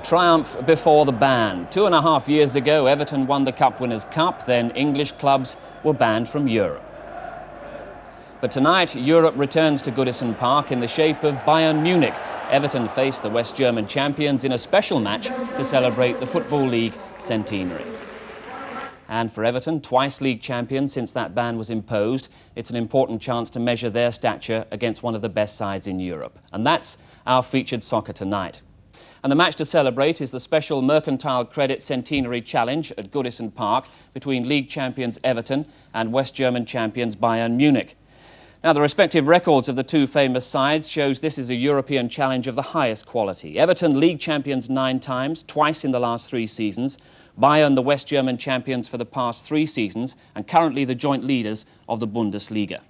triumph before the ban. 2.5 years ago, Everton won the Cup Winners' Cup, then English clubs were banned from Europe. But tonight, Europe returns to Goodison Park in the shape of Bayern Munich. Everton face the West German champions in a special match to celebrate the Football League centenary. And for Everton, twice league champions since that ban was imposed, it's an important chance to measure their stature against one of the best sides in Europe. And that's our featured soccer tonight. And the match to celebrate is the special Mercantile Credit Centenary Challenge at Goodison Park between league champions Everton and West German champions Bayern Munich. Now, the respective records of the two famous sides shows this is a European challenge of the highest quality. Everton, league champions 9 times, twice in the last 3 seasons. Bayern, the West German champions for the past 3 seasons and currently the joint leaders of the Bundesliga.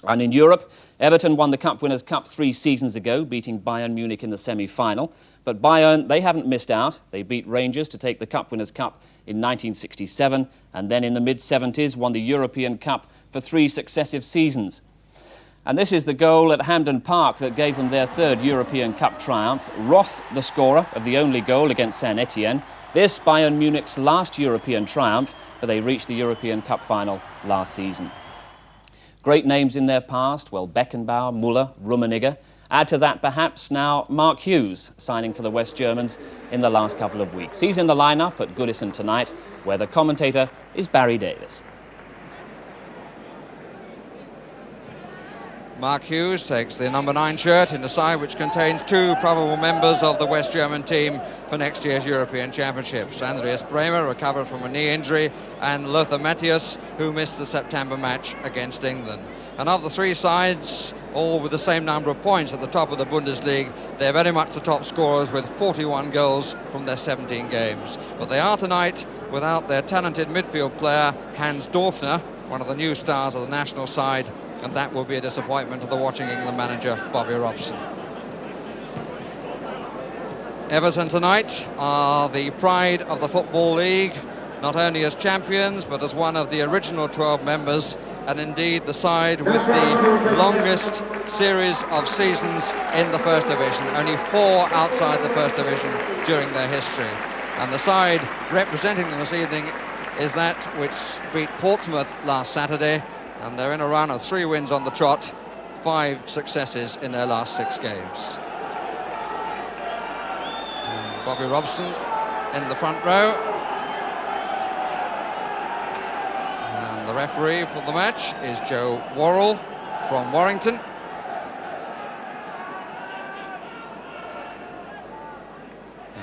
And in Europe, Everton won the Cup Winners' Cup 3 seasons ago, beating Bayern Munich in the semi-final. But Bayern, they haven't missed out. They beat Rangers to take the Cup Winners' Cup in 1967 and then in the mid-70s won the European Cup for 3 successive seasons. And this is the goal at Hampden Park that gave them their 3rd European Cup triumph. Roth, the scorer of the only goal against Saint-Etienne. This Bayern Munich's last European triumph, but they reached the European Cup final last season. Great names in their past, well, Beckenbauer, Müller, Rummenigge. Add to that perhaps now Mark Hughes signing for the West Germans in the last couple of weeks. He's in the lineup at Goodison tonight, where the commentator is Barry Davis. Mark Hughes takes the number 9 shirt in the side which contains 2 probable members of the West German team for next year's European Championships. Andreas Bremer recovered from a knee injury and Lothar Matthäus, who missed the September match against England. And of the 3 sides, all with the same number of points at the top of the Bundesliga, they're very much the top scorers with 41 goals from their 17 games. But they are tonight without their talented midfield player Hans Dorfner, one of the new stars of the national side, and that will be a disappointment to the watching England manager Bobby Robson. Everton tonight are the pride of the Football League, not only as champions but as one of the original 12 members, and indeed the side with the longest series of seasons in the First Division, only 4 outside the First Division during their history. And the side representing them this evening is that which beat Portsmouth last Saturday, and they're in a run of 3 wins on the trot, 5 successes in their last 6 games. And Bobby Robson in the front row. And the referee for the match is Joe Worrell from Warrington.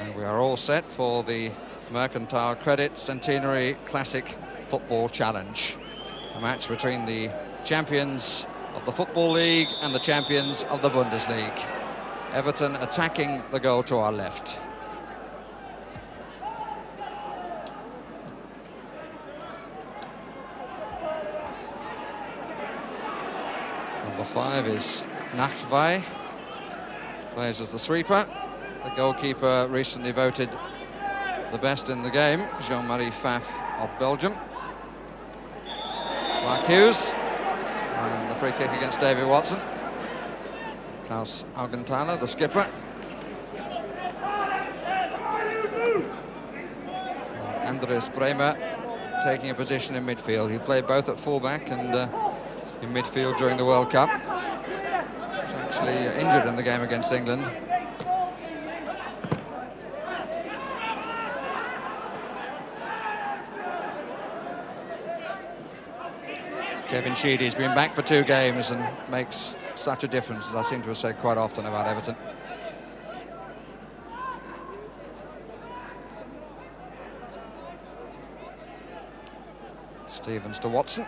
And we are all set for the Mercantile Credit Centenary Classic Football Challenge. A match between the champions of the Football League and the champions of the Bundesliga. Everton attacking the goal to our left. Number 5 is Nachwey, plays as the sweeper. The goalkeeper recently voted the best in the game, Jean-Marie Pfaff of Belgium. Mark Hughes, and the free kick against David Watson. Klaus Augenthaler, the skipper. And Andreas Bremer taking a position in midfield. He played both at fullback and in midfield during the World Cup. He was actually injured in the game against England. Kevin Sheedy's been back for 2 games and makes such a difference, as I seem to have said quite often about Everton. Stevens to Watson.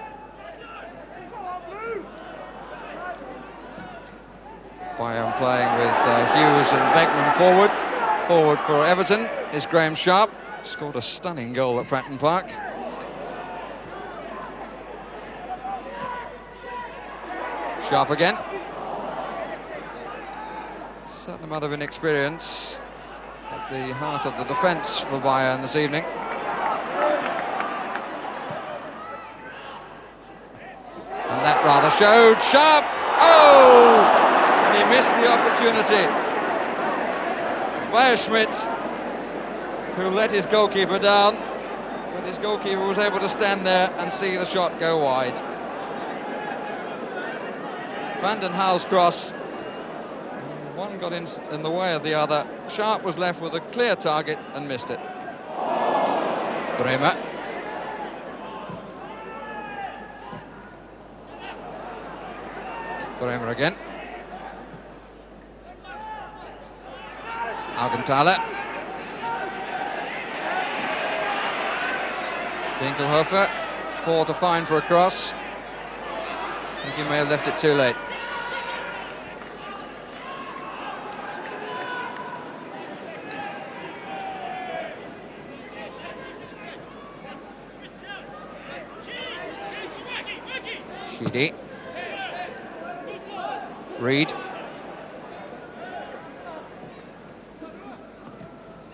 Bayern playing with Hughes and Beckman forward. Forward for Everton is Graham Sharp. Scored a stunning goal at Fratton Park. Sharp again. Certain amount of inexperience at the heart of the defence for Bayern this evening. And that rather showed. Sharp! Oh! And he missed the opportunity. Bayern Schmidt who let his goalkeeper down, but his goalkeeper was able to stand there and see the shot go wide. Van den Haal's cross, one got in the way of the other. Sharp was left with a clear target and missed it. Bremer. Bremer again. Augenthaler. Dinkelhofer, 4 to find for a cross. I think he may have left it too late. Sheedy. Reed.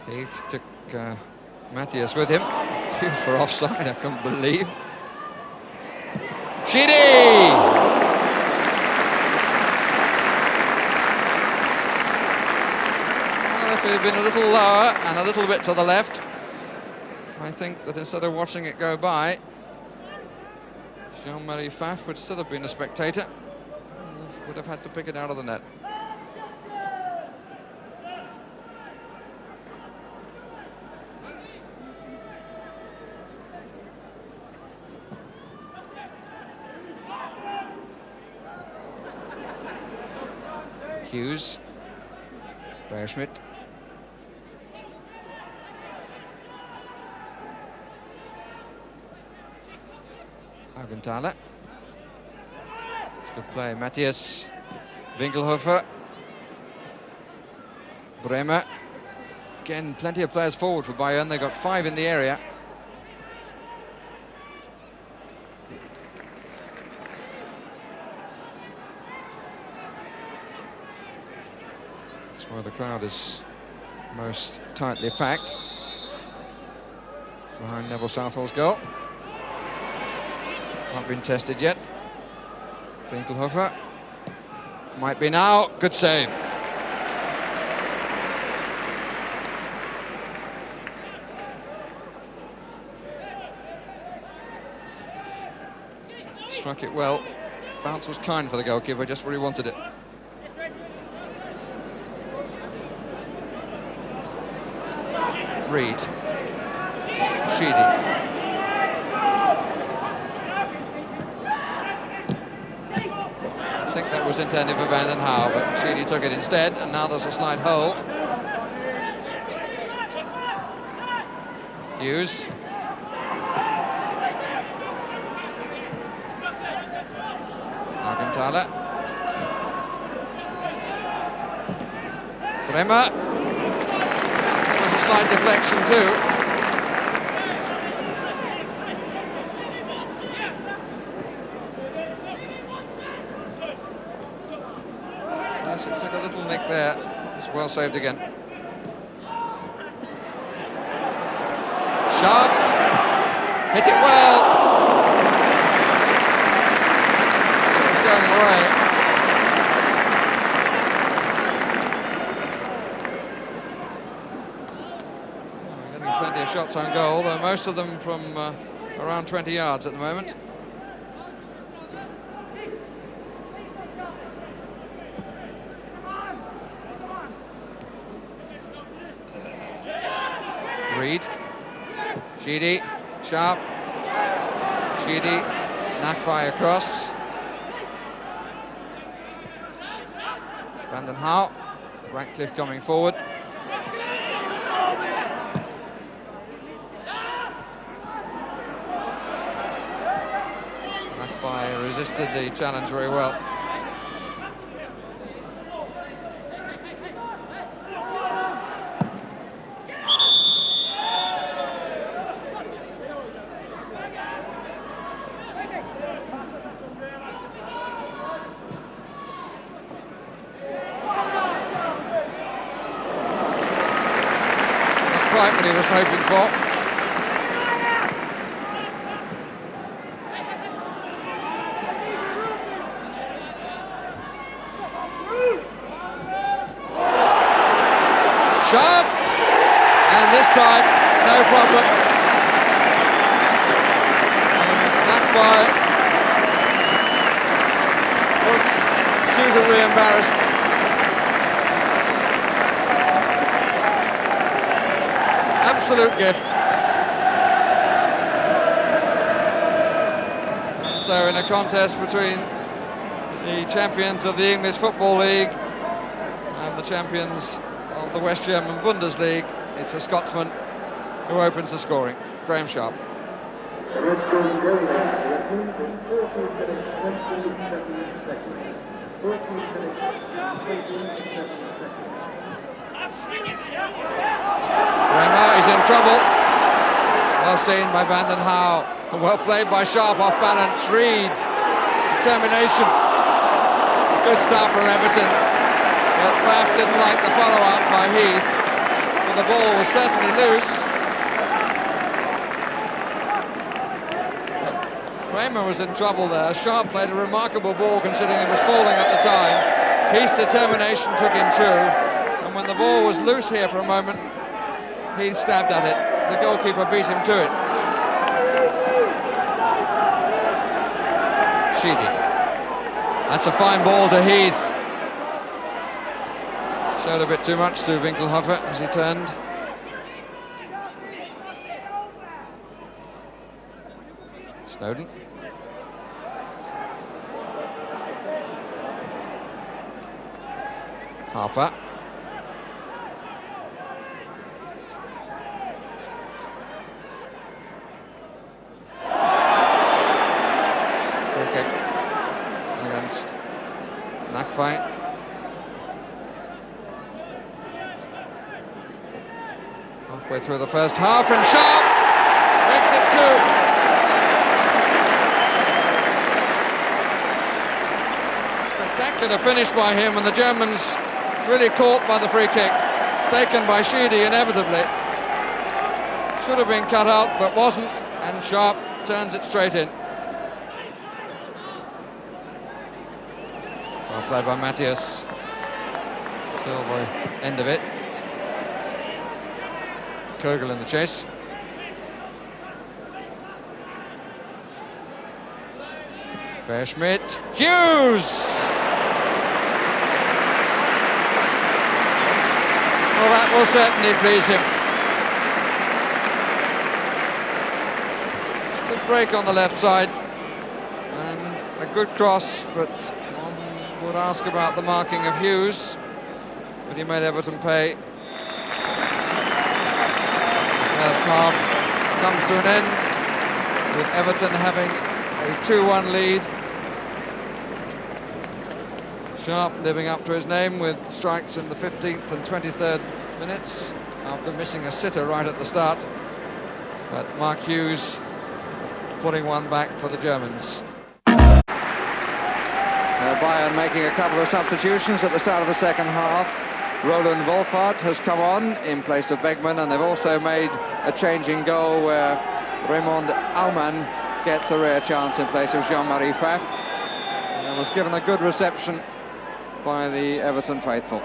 Heath took Matthias with him. 2 for offside, I can't believe. Sheedy! Well, if it had been a little lower and a little bit to the left, I think that instead of watching it go by, Jean-Marie Pfaff would still have been a spectator. Would have had to pick it out of the net. Hughes, Beierschmidt. Augenthaler. It's good play. Matthias. Winkelhofer. Bremer. Again, plenty of players forward for Bayern. They got 5 in the area. That's where the crowd is most tightly packed. Behind Neville Southall's goal. Not been tested yet. Winkelhofer. Might be now. Good save. Struck it well. Bounce was kind for the goalkeeper, just where he wanted it. Reed. Sheedy. I think that was intended for Van den Haal, but Sheedy took it instead, and now there's a slight hole. Hughes. Augenthaler. Bremer. There was a slight deflection too. Yes, it took a little nick there. It's well saved again. Sharp. Hit it well. It was going away. Getting plenty of shots on goal, though most of them from around 20 yards at the moment. Reed. Sheedy. Sharp. Sheedy. Nakfai across. Van den Haal. Ratcliffe coming forward. Nakfai resisted the challenge very well. Quite what he was hoping for. Sharp, and and this time, no problem. That's by looks suitably embarrassed. Absolute gift. And so in a contest between the champions of the English Football League and the champions of the West German Bundesliga, it's a Scotsman who opens the scoring, Graham Sharp. The red scoring goal in 14 minutes 27 seconds. 14 minutes 27 seconds. Bremer is in trouble. Well seen by Van den Hauwe. Well played by Sharp, off balance. Reed, determination. Good start from Everton. But Pfaff didn't like the follow-up by Heath. But the ball was certainly loose. Bremer was in trouble there. Sharp played a remarkable ball considering it was falling at the time. Heath's determination took him through. And when the ball was loose here for a moment, Heath stabbed at it. The goalkeeper beat him to it. Sheedy. That's a fine ball to Heath. Showed a bit too much to Winkelhofer as he turned. Snowden. Harper. Free kick against Nakfai. Halfway through the first half, and Sharp makes it two. Spectacular finish by him, and the Germans really caught by the free kick, taken by Sheedy inevitably. Should have been cut out, but wasn't, and Sharp turns it straight in. Well played by Matthias. Till the end of it. Kogel in the chase. Bear-Schmidt. Hughes! Well, that will certainly please him. Good break on the left side. And a good cross, but one would ask about the marking of Hughes. But he made Everton pay. First half comes to an end with Everton having a 2-1 lead. Sharp living up to his name with strikes in the 15th and 23rd minutes after missing a sitter right at the start. But Mark Hughes putting one back for the Germans. Bayern making a couple of substitutions at the start of the second half. Roland Wolfart has come on in place of Begman, and they've also made a change in goal where Raymond Aumann gets a rare chance in place of Jean-Marie Pfaff, and was given a good reception by the Everton faithful.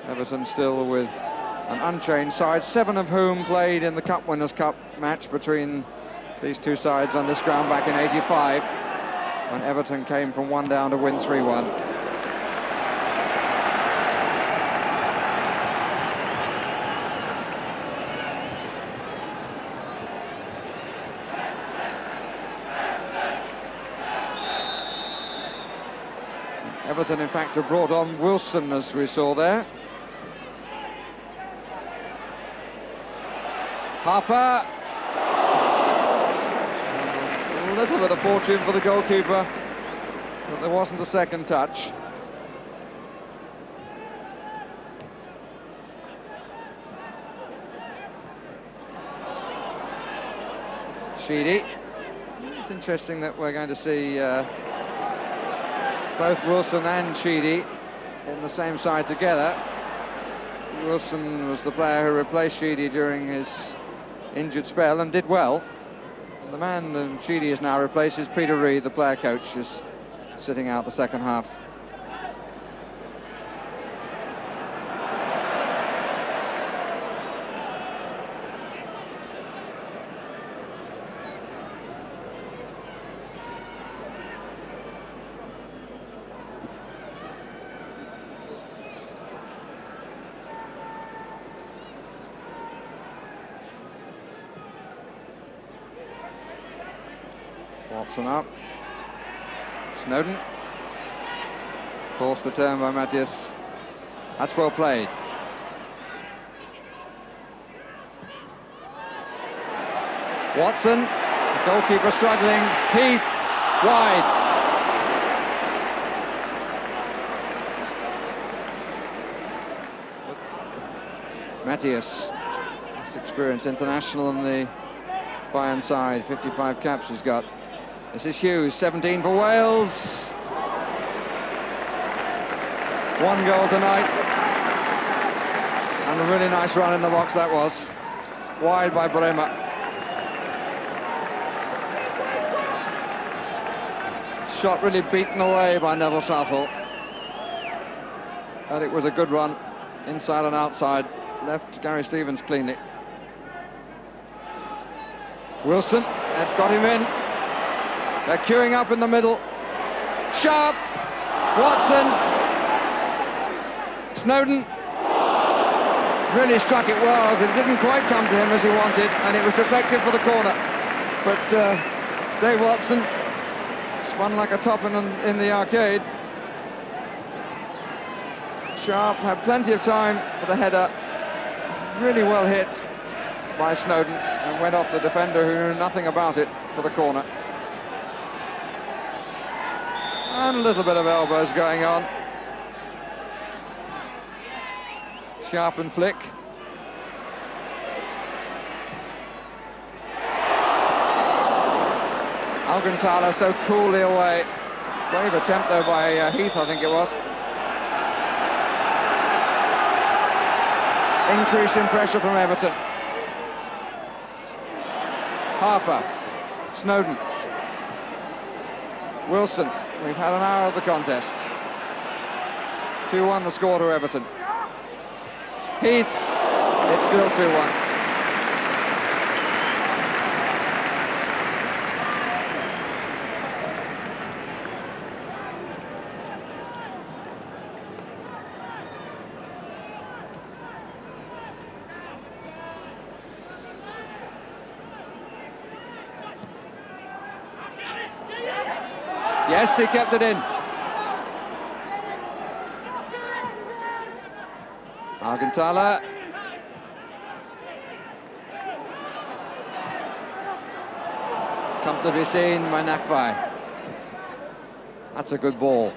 Everton still with an unchanged side, 7 of whom played in the Cup Winners' Cup match between these two sides on this ground back in '85. When Everton came from 1 down to win 3-1. Everton, in fact, have brought on Wilson, as we saw there. Harper. A little bit of fortune for the goalkeeper, but there wasn't a second touch. Sheedy. It's interesting that we're going to see both Wilson and Sheedy in the same side together. Wilson was the player who replaced Sheedy during his injured spell and did well. The man that Sheedy is now replaced is Peter Reid, the player coach, is sitting out the second half. Watson up. Snowden. Forced the turn by Matthias. That's well played. Watson, the goalkeeper struggling. Heath, wide. Matthias, this experienced international on the Bayern side, 55 caps he's got. This is Hughes, 17 for Wales. One goal tonight. And a really nice run in the box that was. Wide by Bremer. Shot really beaten away by Neville Southall. But it was a good run, inside and outside. Left Gary Stevens cleanly. Wilson, that's got him in. They're queuing up in the middle. Sharp, Watson, Snowden. Really struck it well, because it didn't quite come to him as he wanted, and it was deflected for the corner. But Dave Watson spun like a top in the arcade. Sharp had plenty of time for the header. Really well hit by Snowden and went off the defender who knew nothing about it for the corner. And a little bit of elbows going on. Sharp and Flick. Alcantara so coolly away. Brave attempt though by Heath, I think it was. Increase in pressure from Everton. Harper, Snowden, Wilson. We've had an hour of the contest. 2-1 the score to Everton. Heath, it's still 2-1. Yes, he kept it in. Alcantara. Comfortably seen by Nakvai. That's a good ball.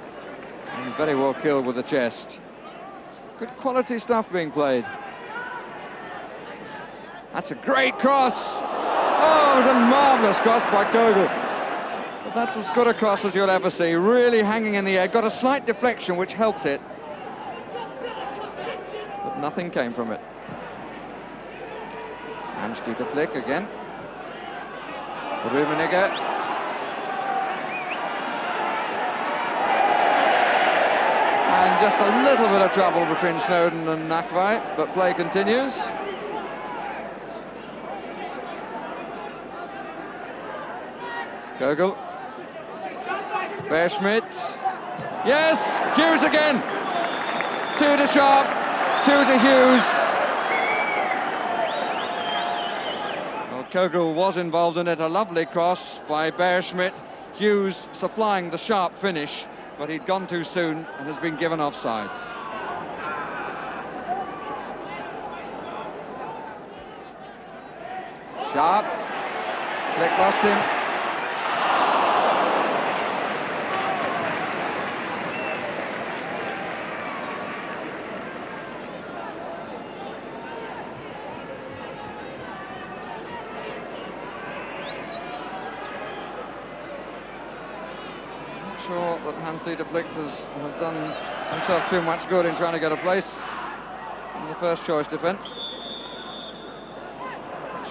And very well killed with the chest. Good quality stuff being played. That's a great cross. Oh, it was a marvellous cross by Kogel. But that's as good a cross as you'll ever see. Really hanging in the air. Got a slight deflection which helped it. But nothing came from it. Hans-Dieter Flick again. Rummenigge. And just a little bit of trouble between Snowden and Nakvai, but play continues. Kogel. Bearschmidt. Yes, Hughes again. 2 to Sharp, 2 to Hughes. Well, Kogel was involved in it. A lovely cross by Bearschmidt. Hughes supplying the sharp finish, but he'd gone too soon and has been given offside. Sharp. Flick lost him. Sure that Hans-Dieter Flick has done himself too much good in trying to get a place in the first choice defence.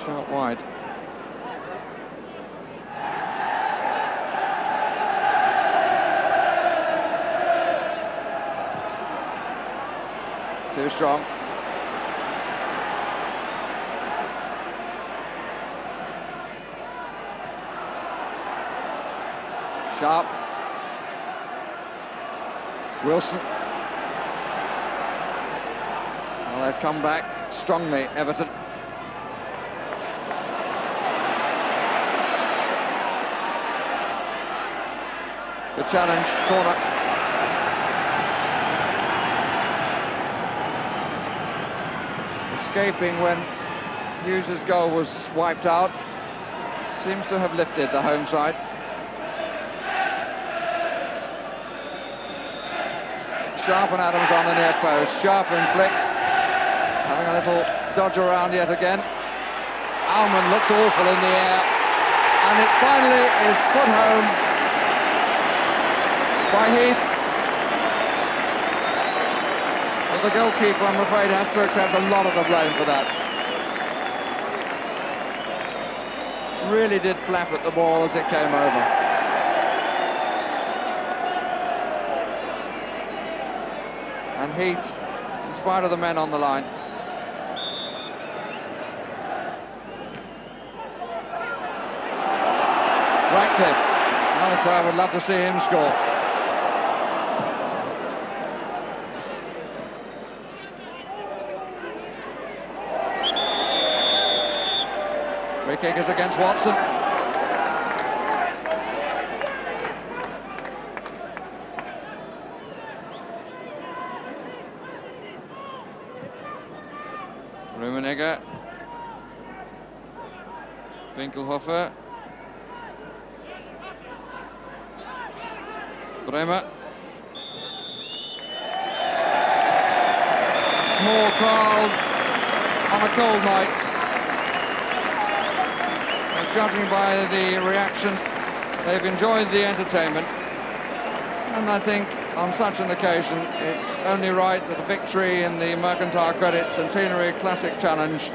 Shot wide. Too strong. Sharp. Wilson. Well, they've come back strongly, Everton. The challenge, corner. Escaping when Hughes' goal was wiped out. Seems to have lifted the home side. Sharp and Adams on the near post. Sharp and Flick having a little dodge around yet again. Alman looks awful in the air, and it finally is put home by Heath. But the goalkeeper, I'm afraid, has to accept a lot of the blame for that. Really did flap at the ball as it came over. And Heath, in spite of the men on the line. Ratcliffe, another crowd would love to see him score. Free kick is against Watson. Rummenigge. Winkelhofer. Bremer. Small crowd on a cold night. And judging by the reaction, they've enjoyed the entertainment. And I think on such an occasion, it's only right that a victory in the Mercantile Credit Centenary Classic Challenge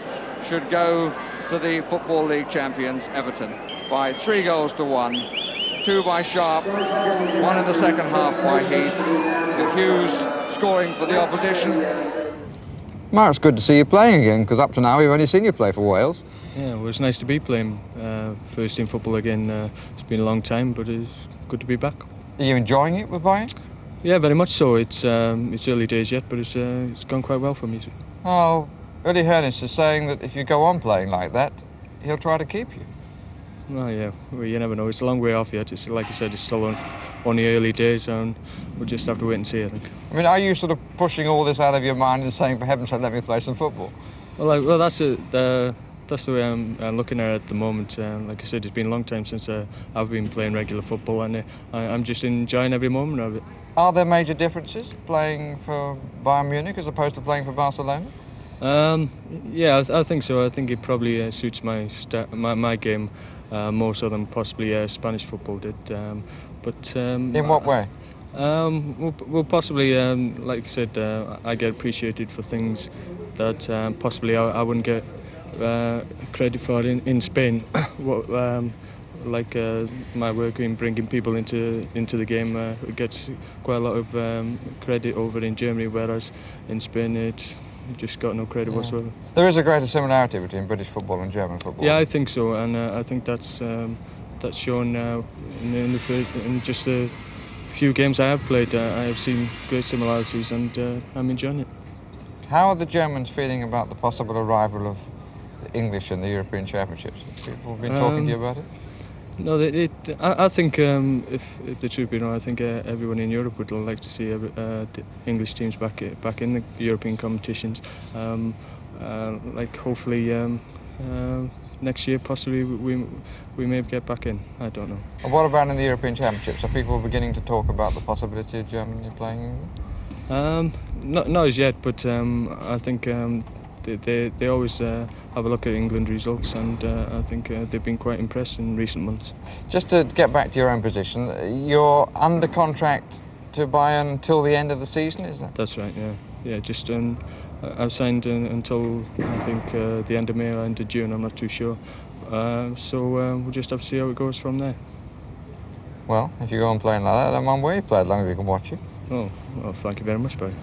should go to the Football League champions, Everton, by 3-1. 2 by Sharp, 1 in the second half by Heath, with Hughes scoring for the opposition. Mark, it's good to see you playing again, because up to now we've only seen you play for Wales. Yeah, well, it's nice to be playing first team football again. It's been a long time, but it's good to be back. Are you enjoying it with Bayern? Yeah, very much so. It's early days yet, but it's gone quite well for me. Oh, Uli Hoeneß is saying that if you go on playing like that, he'll try to keep you. Well, yeah, well, you never know. It's a long way off yet. It's like you said, it's still only early days, and we'll just have to wait and see, I think. I mean, are you sort of pushing all this out of your mind and saying, for heaven's sake, let me play some football? Well, that's it. That's the way I'm looking at it at the moment. Like I said, it's been a long time since I've been playing regular football, and I'm just enjoying every moment of it. Are there major differences playing for Bayern Munich as opposed to playing for Barcelona? Yeah, I think so. I think it probably suits my game more so than possibly Spanish football did. In what way? Well, possibly, like I said, I get appreciated for things that possibly I wouldn't get credit for in Spain. Like my work in bringing people into the game gets quite a lot of credit over in Germany, whereas in Spain it just got no credit whatsoever. There is a greater similarity between British football and German football. Yeah, I think so, and I think that's shown in just the few games I have played. I have seen great similarities, and I'm enjoying it. How are the Germans feeling about the possible arrival of the English in the European Championships? People have been talking to you about it? No, I think if the truth be known, I think everyone in Europe would like to see the English teams back in the European competitions. Like hopefully next year possibly we may get back in. I don't know. And what about in the European Championships? Are people beginning to talk about the possibility of Germany playing England? Not as yet, but I think they always have a look at England results, and I think they've been quite impressed in recent months. Just to get back to your own position, you're under contract to Bayern until the end of the season, is that? That's right, yeah. Yeah, just I've signed until I think the end of May or end of June, I'm not too sure. So we'll just have to see how it goes from there. Well, if you go on playing like that, I don't mind where you play, as long as we can watch you. Oh, well, thank you very much, Barry.